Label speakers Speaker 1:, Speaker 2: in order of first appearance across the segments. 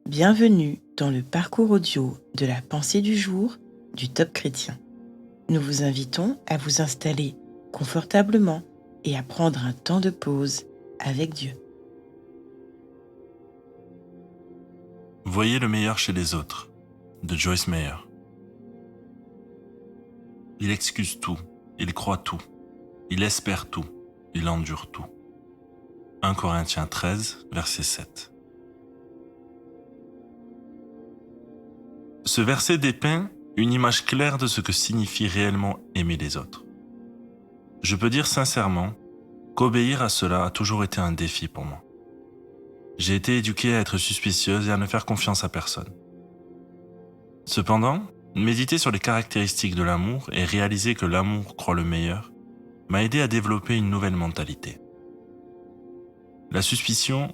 Speaker 1: Bienvenue dans le parcours audio de la pensée du jour du Top Chrétien. Nous vous invitons à vous installer confortablement et à prendre un temps de pause avec Dieu.
Speaker 2: Voyez le meilleur chez les autres, de Joyce Meyer. Il excuse tout, il croit tout, il espère tout, il endure tout. 1 Corinthiens 13, verset 7. Ce verset dépeint une image claire de ce que signifie réellement aimer les autres. Je peux dire sincèrement qu'obéir à cela a toujours été un défi pour moi. J'ai été éduqué à être suspicieuse et à ne faire confiance à personne. Cependant, méditer sur les caractéristiques de l'amour et réaliser que l'amour croit le meilleur m'a aidé à développer une nouvelle mentalité. La suspicion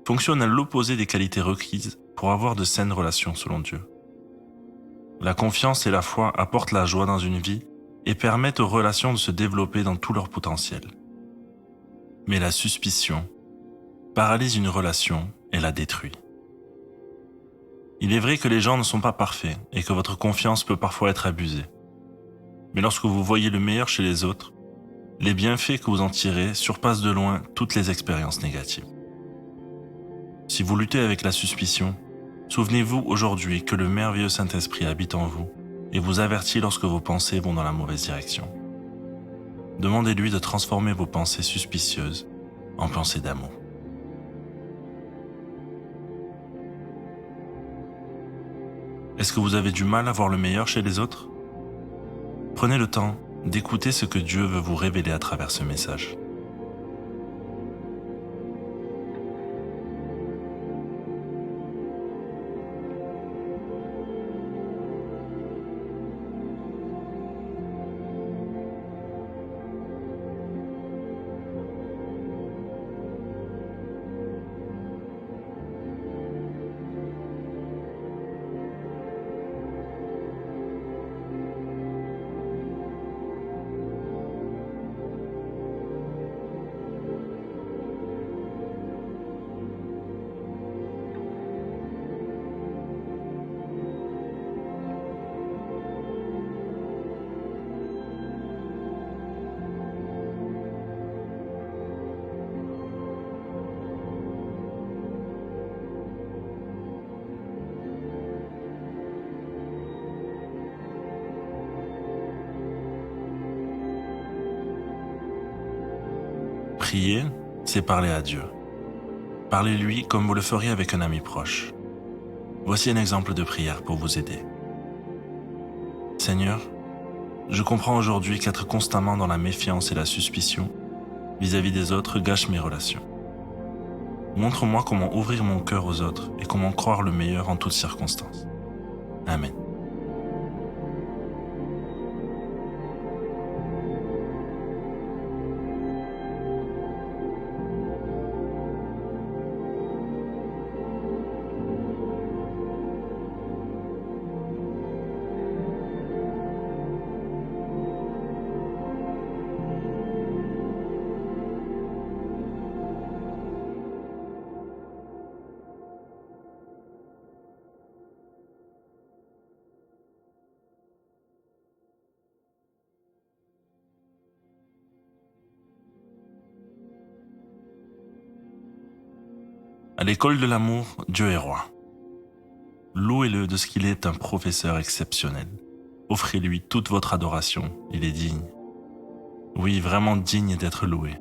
Speaker 2: fonctionne à l'opposé des qualités requises pour avoir de saines relations selon Dieu. La confiance et la foi apportent la joie dans une vie et permettent aux relations de se développer dans tout leur potentiel. Mais la suspicion paralyse une relation et la détruit. Il est vrai que les gens ne sont pas parfaits et que votre confiance peut parfois être abusée. Mais lorsque vous voyez le meilleur chez les autres, les bienfaits que vous en tirez surpassent de loin toutes les expériences négatives. Si vous luttez avec la suspicion, souvenez-vous aujourd'hui que le merveilleux Saint-Esprit habite en vous et vous avertit lorsque vos pensées vont dans la mauvaise direction. Demandez-lui de transformer vos pensées suspicieuses en pensées d'amour. Est-ce que vous avez du mal à voir le meilleur chez les autres ? Prenez le temps d'écouter ce que Dieu veut vous révéler à travers ce message. Prier, c'est parler à Dieu. Parlez-lui comme vous le feriez avec un ami proche. Voici un exemple de prière pour vous aider. Seigneur, je comprends aujourd'hui qu'être constamment dans la méfiance et la suspicion vis-à-vis des autres gâche mes relations. Montre-moi comment ouvrir mon cœur aux autres et comment croire le meilleur en toutes circonstances. Amen. À l'école de l'amour, Dieu est roi. Louez-le de ce qu'il est un professeur exceptionnel. Offrez-lui toute votre adoration, il est digne. Oui, vraiment digne d'être loué.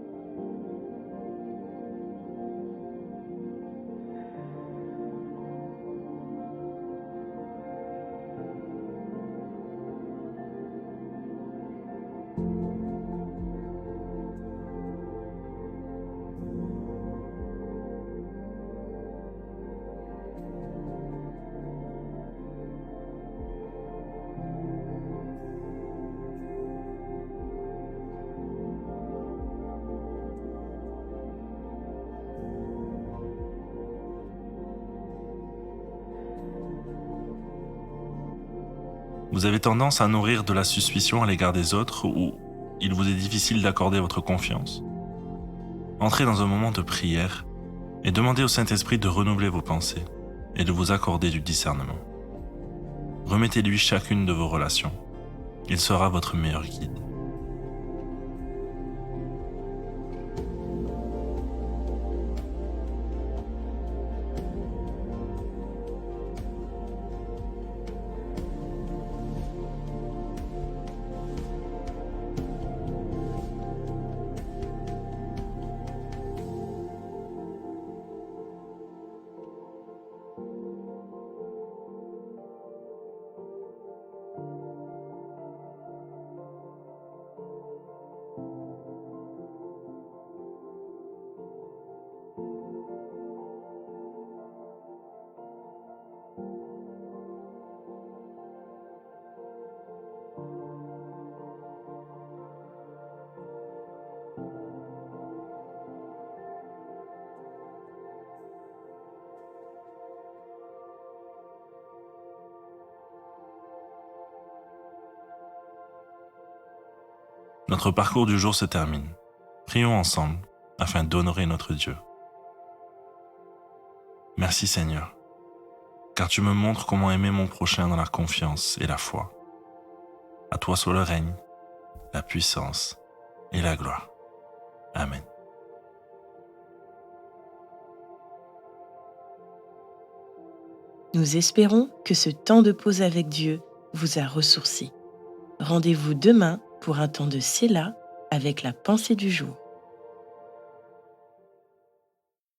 Speaker 2: Vous avez tendance à nourrir de la suspicion à l'égard des autres ou il vous est difficile d'accorder votre confiance. Entrez dans un moment de prière et demandez au Saint-Esprit de renouveler vos pensées. et de vous accorder du discernement. Remettez-lui chacune de vos relations. Il sera votre meilleur guide. Notre parcours du jour se termine. Prions ensemble afin d'honorer notre Dieu. Merci Seigneur, car tu me montres comment aimer mon prochain dans la confiance et la foi. À toi soit le règne, la puissance et la gloire. Amen.
Speaker 1: Nous espérons que ce temps de pause avec Dieu vous a ressourci. Rendez-vous demain pour un temps de Séla avec la pensée du jour.